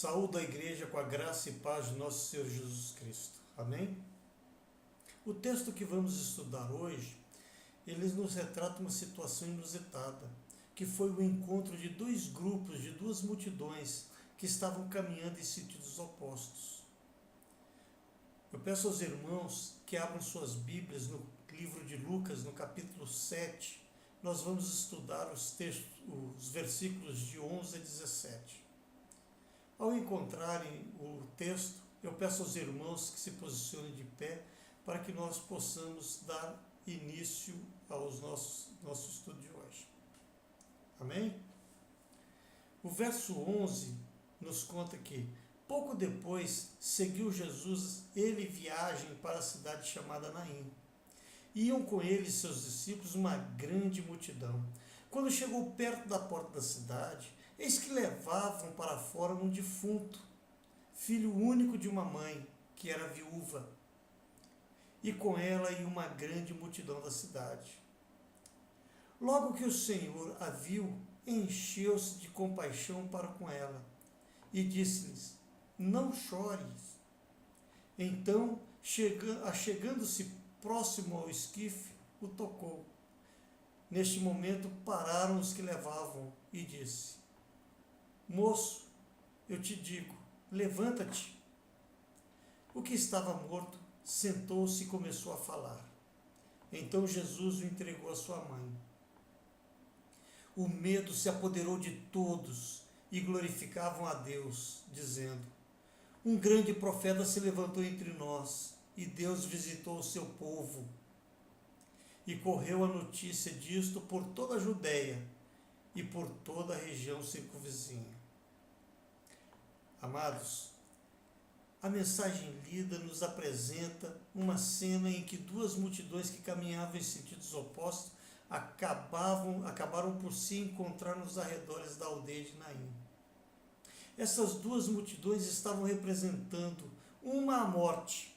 Saúdo a igreja com a graça e paz de nosso Senhor Jesus Cristo. Amém? O texto que vamos estudar hoje, ele nos retrata uma situação inusitada, que foi o encontro de dois grupos, de duas multidões, que estavam caminhando em sentidos opostos. Eu peço aos irmãos que abram suas Bíblias no livro de Lucas, no capítulo 7. Nós vamos estudar os versículos de 11 a 17. Ao encontrarem o texto, eu peço aos irmãos que se posicionem de pé para que nós possamos dar início ao nosso estudo de hoje. Amém? O verso 11 nos conta que, pouco depois, seguiu Jesus, ele viagem para a cidade chamada Naim. Iam com ele seus discípulos uma grande multidão. Quando chegou perto da porta da cidade, eis que levavam para fora um defunto, filho único de uma mãe, que era viúva, e com ela ia uma grande multidão da cidade. Logo que o Senhor a viu, encheu-se de compaixão para com ela, e disse-lhes: não chores. Então, achegando-se próximo ao esquife, o tocou. Neste momento pararam os que levavam e disse: moço, eu te digo, levanta-te. O que estava morto sentou-se e começou a falar. Então Jesus o entregou à sua mãe. O medo se apoderou de todos e glorificavam a Deus, dizendo: um grande profeta se levantou entre nós e Deus visitou o seu povo. E correu a notícia disto por toda a Judéia e por toda a região circunvizinha. Amados, a mensagem lida nos apresenta uma cena em que duas multidões que caminhavam em sentidos opostos acabaram por se encontrar nos arredores da aldeia de Naim. Essas duas multidões estavam representando uma a morte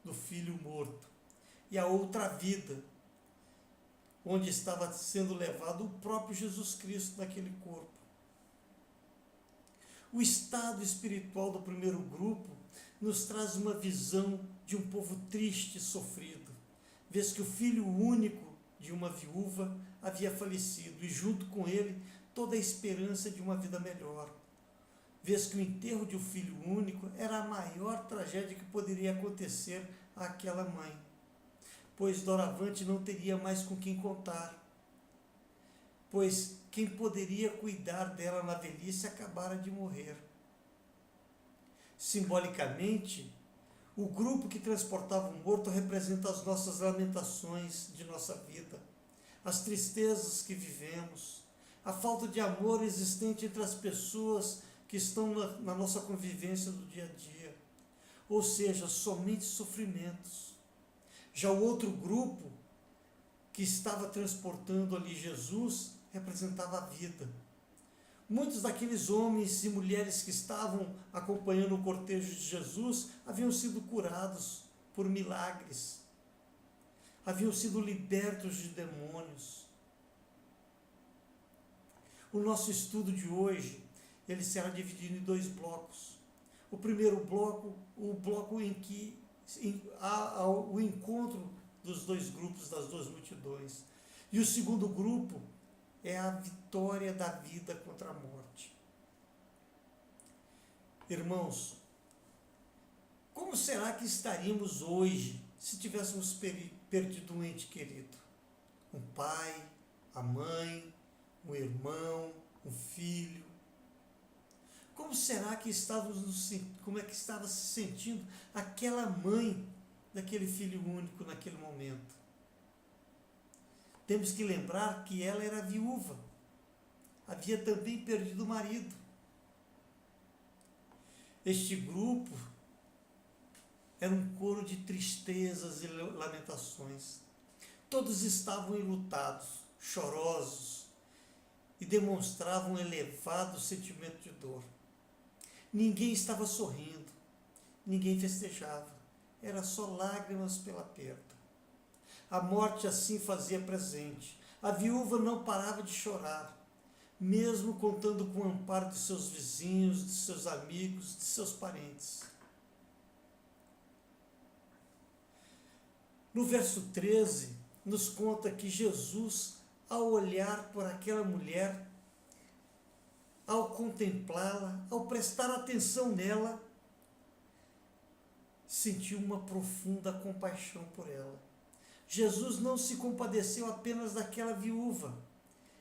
do filho morto e a outra a vida, onde estava sendo levado o próprio Jesus Cristo naquele corpo. O estado espiritual do primeiro grupo nos traz uma visão de um povo triste e sofrido, vez que o filho único de uma viúva havia falecido e junto com ele toda a esperança de uma vida melhor, vez que o enterro de um filho único era a maior tragédia que poderia acontecer àquela mãe, pois doravante não teria mais com quem contar, pois quem poderia cuidar dela na velhice acabara de morrer. Simbolicamente, o grupo que transportava o morto representa as nossas lamentações de nossa vida, as tristezas que vivemos, a falta de amor existente entre as pessoas que estão na nossa convivência do dia a dia, ou seja, somente sofrimentos. Já o outro grupo que estava transportando ali Jesus representava a vida. Muitos daqueles homens e mulheres que estavam acompanhando o cortejo de Jesus haviam sido curados por milagres, haviam sido libertos de demônios. O nosso estudo de hoje, ele será dividido em dois blocos. O primeiro bloco, o bloco em que há o encontro dos dois grupos, das duas multidões. E o segundo grupo é a vitória da vida contra a morte. Irmãos, como será que estaríamos hoje se tivéssemos perdido um ente querido? Um pai, a mãe, um irmão, um filho. Como será que como é que estava se sentindo aquela mãe daquele filho único naquele momento? Temos que lembrar que ela era viúva, havia também perdido o marido. Este grupo era um coro de tristezas e lamentações. Todos estavam enlutados, chorosos, e demonstravam um elevado sentimento de dor. Ninguém estava sorrindo, ninguém festejava, era só lágrimas pela perda. A morte assim fazia presente. A viúva não parava de chorar, mesmo contando com o amparo de seus vizinhos, de seus amigos, de seus parentes. No verso 13, nos conta que Jesus, ao olhar por aquela mulher, ao contemplá-la, ao prestar atenção nela, sentiu uma profunda compaixão por ela. Jesus não se compadeceu apenas daquela viúva.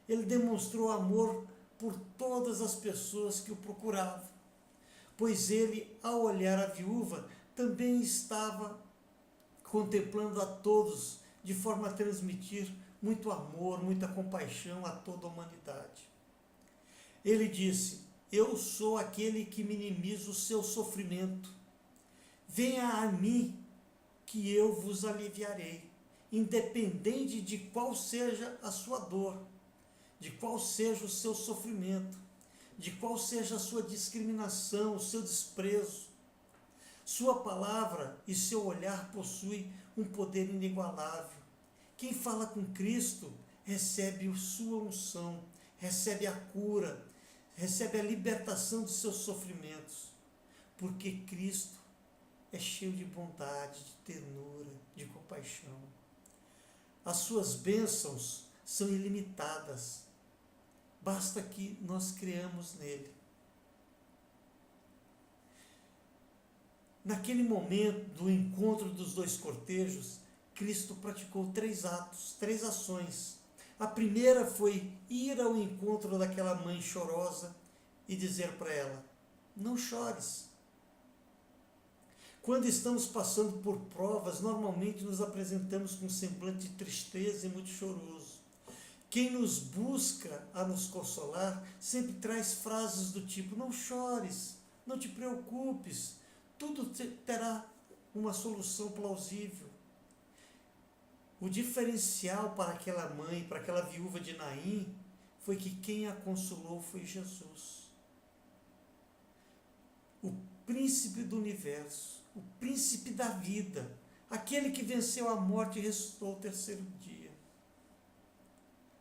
Ele demonstrou amor por todas as pessoas que o procuravam, pois ele, ao olhar a viúva, também estava contemplando a todos, de forma a transmitir muito amor, muita compaixão a toda a humanidade. Ele disse: eu sou aquele que minimiza o seu sofrimento. Venha a mim, que eu vos aliviarei, independente de qual seja a sua dor, de qual seja o seu sofrimento, de qual seja a sua discriminação, o seu desprezo. Sua palavra e seu olhar possuem um poder inigualável. Quem fala com Cristo recebe sua unção, recebe a cura, recebe a libertação de seus sofrimentos, porque Cristo é cheio de bondade, de ternura, de compaixão. As suas bênçãos são ilimitadas, basta que nós creamos nele. Naquele momento do encontro dos dois cortejos, Cristo praticou 3 atos, 3 ações. A primeira foi ir ao encontro daquela mãe chorosa e dizer para ela: não chores. Quando estamos passando por provas, normalmente nos apresentamos com um semblante de tristeza e muito choroso. Quem nos busca a nos consolar sempre traz frases do tipo: não chores, não te preocupes, tudo terá uma solução plausível. O diferencial para aquela mãe, para aquela viúva de Naim, foi que quem a consolou foi Jesus. O príncipe do universo, o príncipe da vida, aquele que venceu a morte e ressuscitou ao 3º dia.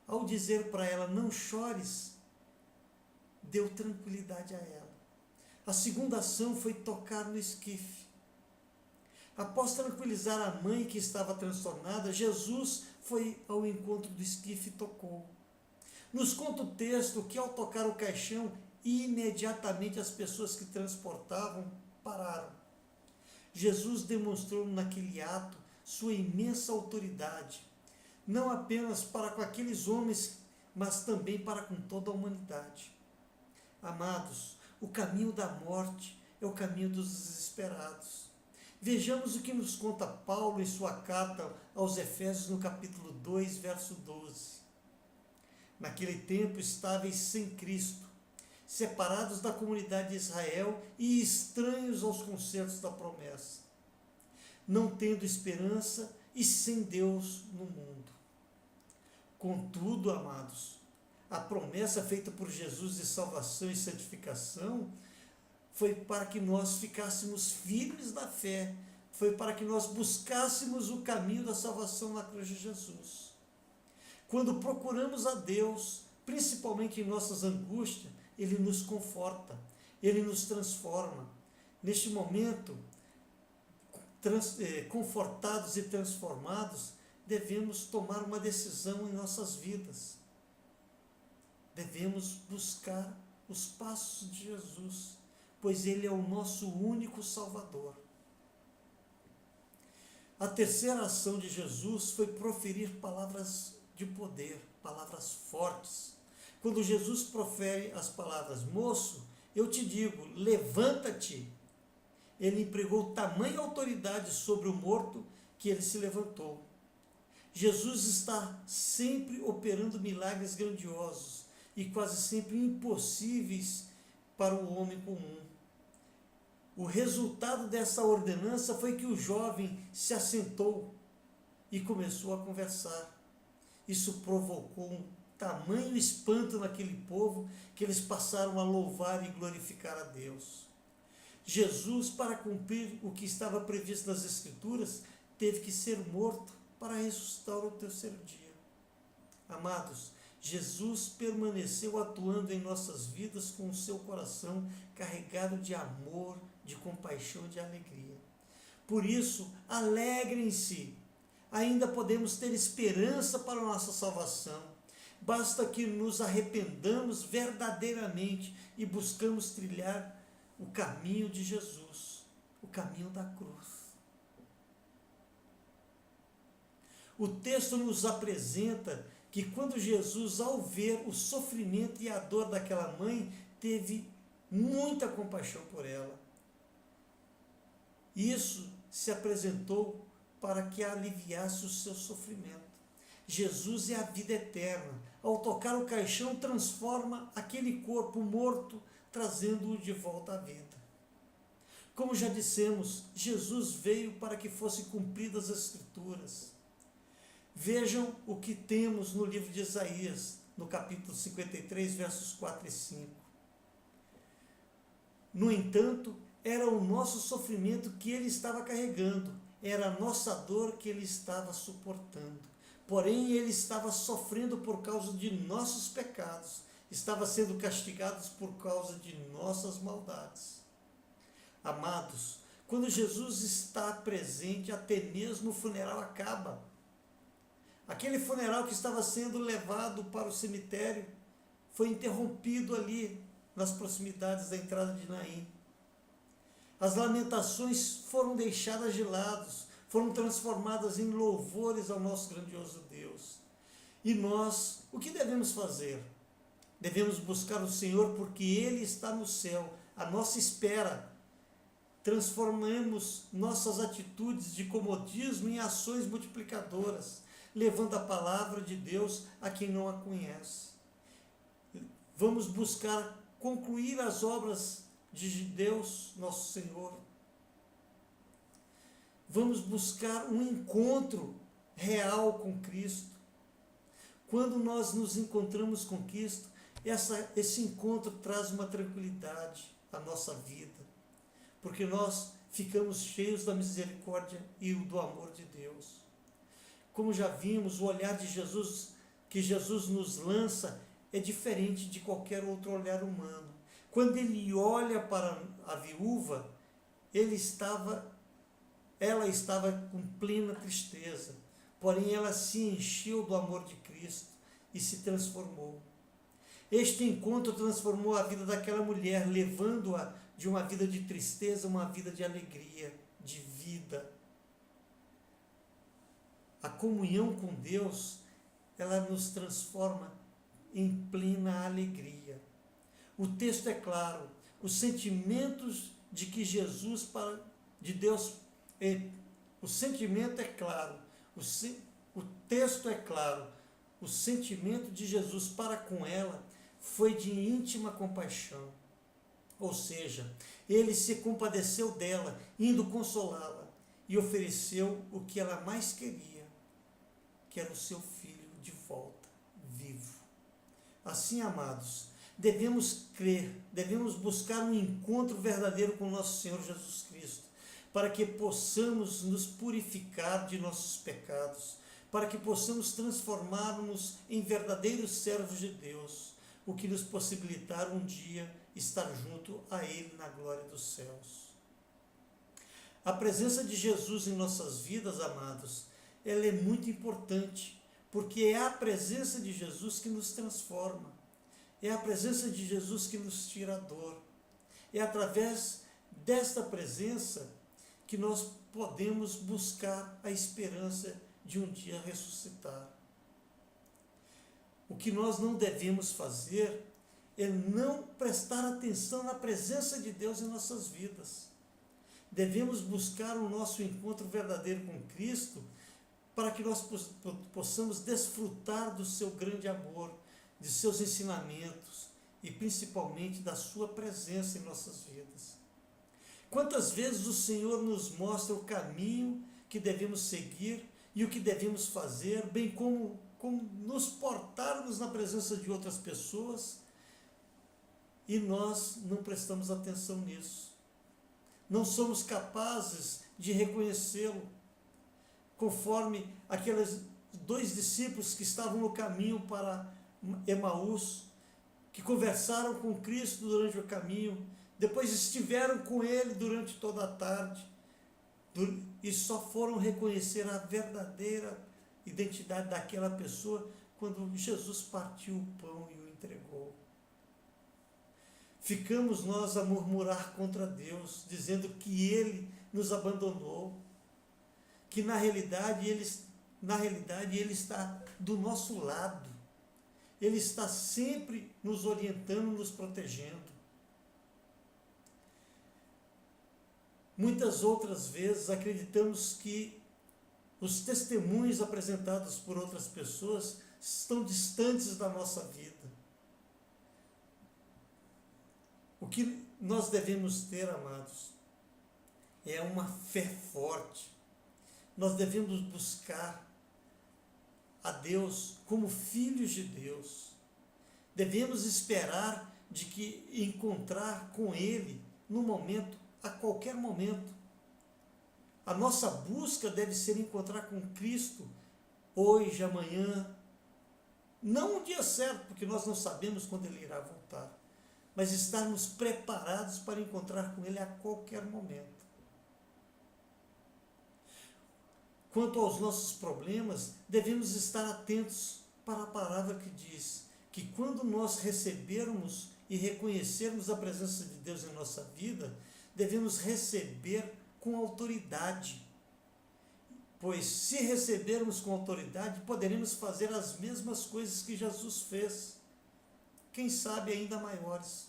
Ao dizer para ela: não chores, deu tranquilidade a ela. A segunda ação foi tocar no esquife. Após tranquilizar a mãe que estava transtornada, Jesus foi ao encontro do esquife e tocou. Nos conta o texto que, ao tocar o caixão, imediatamente as pessoas que transportavam pararam. Jesus demonstrou naquele ato sua imensa autoridade, não apenas para com aqueles homens, mas também para com toda a humanidade. Amados, o caminho da morte é o caminho dos desesperados. Vejamos o que nos conta Paulo em sua carta aos Efésios, no capítulo 2, verso 12. Naquele tempo estáveis sem Cristo, separados da comunidade de Israel e estranhos aos concertos da promessa, não tendo esperança e sem Deus no mundo. Contudo, amados, a promessa feita por Jesus de salvação e santificação foi para que nós ficássemos firmes na fé, foi para que nós buscássemos o caminho da salvação na cruz de Jesus. Quando procuramos a Deus, principalmente em nossas angústias, Ele nos conforta, Ele nos transforma. Neste momento, confortados e transformados, devemos tomar uma decisão em nossas vidas. Devemos buscar os passos de Jesus, pois Ele é o nosso único Salvador. A terceira ação de Jesus foi proferir palavras de poder, palavras fortes. Quando Jesus profere as palavras: moço, eu te digo, levanta-te, ele empregou tamanha autoridade sobre o morto que ele se levantou. Jesus está sempre operando milagres grandiosos e quase sempre impossíveis para o homem comum. O resultado dessa ordenança foi que o jovem se assentou e começou a conversar. Isso provocou um tamanho espanto naquele povo que eles passaram a louvar e glorificar a Deus. Jesus, para cumprir o que estava previsto nas Escrituras, teve que ser morto para ressuscitar ao 3º dia. Amados, Jesus permaneceu atuando em nossas vidas com o seu coração carregado de amor, de compaixão e de alegria. Por isso, alegrem-se, ainda podemos ter esperança para a nossa salvação. Basta que nos arrependamos verdadeiramente e buscamos trilhar o caminho de Jesus, o caminho da cruz. O texto nos apresenta que quando Jesus, ao ver o sofrimento e a dor daquela mãe, teve muita compaixão por ela. Isso se apresentou para que aliviasse o seu sofrimento. Jesus é a vida eterna. Ao tocar o caixão, transforma aquele corpo morto, trazendo-o de volta à vida. Como já dissemos, Jesus veio para que fossem cumpridas as Escrituras. Vejam o que temos no livro de Isaías, no capítulo 53, versos 4 e 5. No entanto, era o nosso sofrimento que ele estava carregando, era a nossa dor que ele estava suportando. Porém, ele estava sofrendo por causa de nossos pecados, estava sendo castigado por causa de nossas maldades. Amados, quando Jesus está presente, até mesmo o funeral acaba. Aquele funeral que estava sendo levado para o cemitério foi interrompido ali nas proximidades da entrada de Naim. As lamentações foram deixadas de lado, foram transformadas em louvores ao nosso grandioso Deus. E nós, o que devemos fazer? Devemos buscar o Senhor porque Ele está no céu, à nossa espera. Transformemos nossas atitudes de comodismo em ações multiplicadoras, levando a palavra de Deus a quem não a conhece. Vamos buscar concluir as obras de Deus, nosso Senhor. Vamos buscar um encontro real com Cristo. Quando nós nos encontramos com Cristo, esse encontro traz uma tranquilidade à nossa vida, porque nós ficamos cheios da misericórdia e do amor de Deus. Como já vimos, o olhar de Jesus, que Jesus nos lança, é diferente de qualquer outro olhar humano. Quando ele olha para a viúva, ela estava com plena tristeza, porém ela se encheu do amor de Cristo e se transformou. Este encontro transformou a vida daquela mulher, levando-a de uma vida de tristeza a uma vida de alegria, de vida. A comunhão com Deus, ela nos transforma em plena alegria. O texto é claro, os sentimentos de que Jesus, de Deus, o sentimento é claro, o texto é claro, o sentimento de Jesus para com ela foi de íntima compaixão. Ou seja, ele se compadeceu dela, indo consolá-la, e ofereceu o que ela mais queria, que era o seu filho de volta, vivo. Assim, amados, devemos crer, devemos buscar um encontro verdadeiro com nosso Senhor Jesus Cristo, para que possamos nos purificar de nossos pecados, para que possamos transformar-nos em verdadeiros servos de Deus, o que nos possibilitar um dia estar junto a Ele na glória dos céus. A presença de Jesus em nossas vidas, amados, ela é muito importante, porque é a presença de Jesus que nos transforma, é a presença de Jesus que nos tira a dor, é através desta presença que nós podemos buscar a esperança de um dia ressuscitar. O que nós não devemos fazer é não prestar atenção na presença de Deus em nossas vidas. Devemos buscar o nosso encontro verdadeiro com Cristo para que nós possamos desfrutar do seu grande amor, de seus ensinamentos e principalmente da sua presença em nossas vidas. Quantas vezes o Senhor nos mostra o caminho que devemos seguir e o que devemos fazer, bem como nos portarmos na presença de outras pessoas, e nós não prestamos atenção nisso. Não somos capazes de reconhecê-lo, conforme aqueles 2 discípulos que estavam no caminho para Emaús, que conversaram com Cristo durante o caminho, depois estiveram com Ele durante toda a tarde, e só foram reconhecer a verdadeira identidade daquela pessoa quando Jesus partiu o pão e o entregou. Ficamos nós a murmurar contra Deus, dizendo que Ele nos abandonou, que na realidade Ele está do nosso lado. Ele está sempre nos orientando, nos protegendo. Muitas outras vezes acreditamos que os testemunhos apresentados por outras pessoas estão distantes da nossa vida. O que nós devemos ter, amados, é uma fé forte. Nós devemos buscar a Deus como filhos de Deus. Devemos esperar de que encontrar com Ele no momento, a qualquer momento. A nossa busca deve ser encontrar com Cristo hoje, amanhã, não um dia certo, porque nós não sabemos quando Ele irá voltar, mas estarmos preparados para encontrar com Ele a qualquer momento. Quanto aos nossos problemas, devemos estar atentos para a palavra que diz que quando nós recebermos e reconhecermos a presença de Deus em nossa vida, devemos receber com autoridade. Pois se recebermos com autoridade, poderemos fazer as mesmas coisas que Jesus fez. Quem sabe ainda maiores.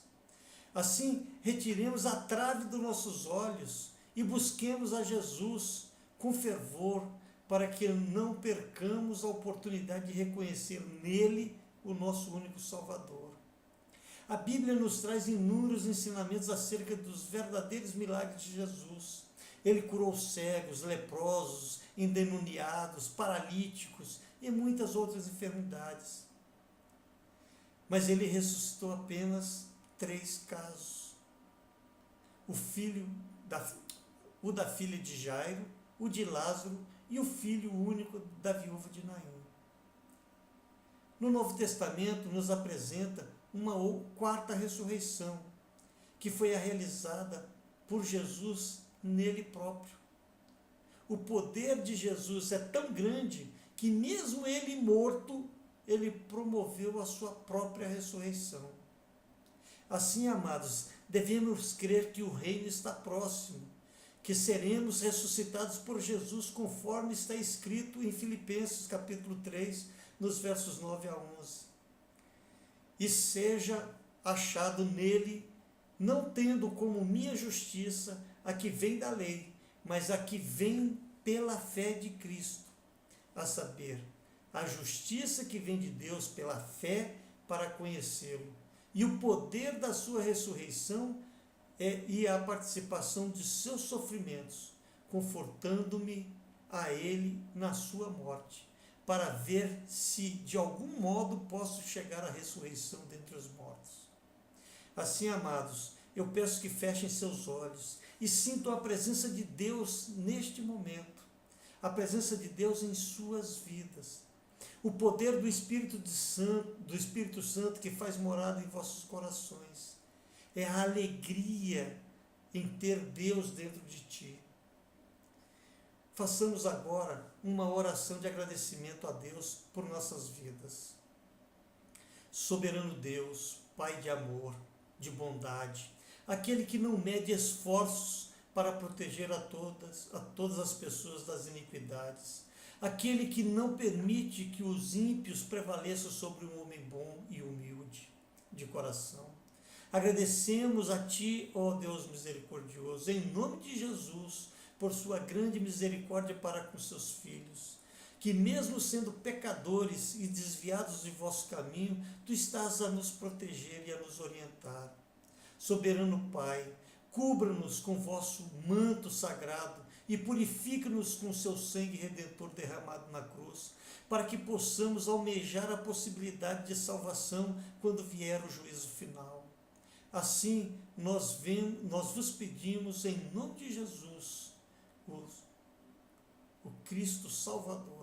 Assim, retiremos a trave dos nossos olhos e busquemos a Jesus com fervor, para que não percamos a oportunidade de reconhecer nele o nosso único Salvador. A Bíblia nos traz inúmeros ensinamentos acerca dos verdadeiros milagres de Jesus. Ele curou cegos, leprosos, endemoniados, paralíticos e muitas outras enfermidades. Mas ele ressuscitou apenas 3 casos. O da filha de Jairo, o de Lázaro e o filho único da viúva de Naim. No Novo Testamento nos apresenta uma 4ª ressurreição, que foi a realizada por Jesus nele próprio. O poder de Jesus é tão grande que mesmo ele morto, ele promoveu a sua própria ressurreição. Assim, amados, devemos crer que o reino está próximo, que seremos ressuscitados por Jesus, conforme está escrito em Filipenses capítulo 3, nos versos 9 a 11. E seja achado nele, não tendo como minha justiça a que vem da lei, mas a que vem pela fé de Cristo, a saber, a justiça que vem de Deus pela fé para conhecê-lo, e o poder da sua ressurreição e a participação de seus sofrimentos, confortando-me a ele na sua morte, para ver se de algum modo posso chegar à ressurreição dentre os mortos. Assim, amados, eu peço que fechem seus olhos e sintam a presença de Deus neste momento, a presença de Deus em suas vidas, o poder do Espírito Santo que faz morada em vossos corações. É a alegria em ter Deus dentro de ti. Façamos agora uma oração de agradecimento a Deus por nossas vidas. Soberano Deus, Pai de amor, de bondade, aquele que não mede esforços para proteger a todas as pessoas das iniquidades, aquele que não permite que os ímpios prevaleçam sobre um homem bom e humilde de coração. Agradecemos a Ti, ó Deus misericordioso, em nome de Jesus, por sua grande misericórdia para com seus filhos, que mesmo sendo pecadores e desviados de vosso caminho, Tu estás a nos proteger e a nos orientar. Soberano Pai, cubra-nos com vosso manto sagrado e purifica-nos com seu sangue redentor derramado na cruz, para que possamos almejar a possibilidade de salvação quando vier o juízo final. Assim, nós vos pedimos, em nome de Jesus, o Cristo Salvador,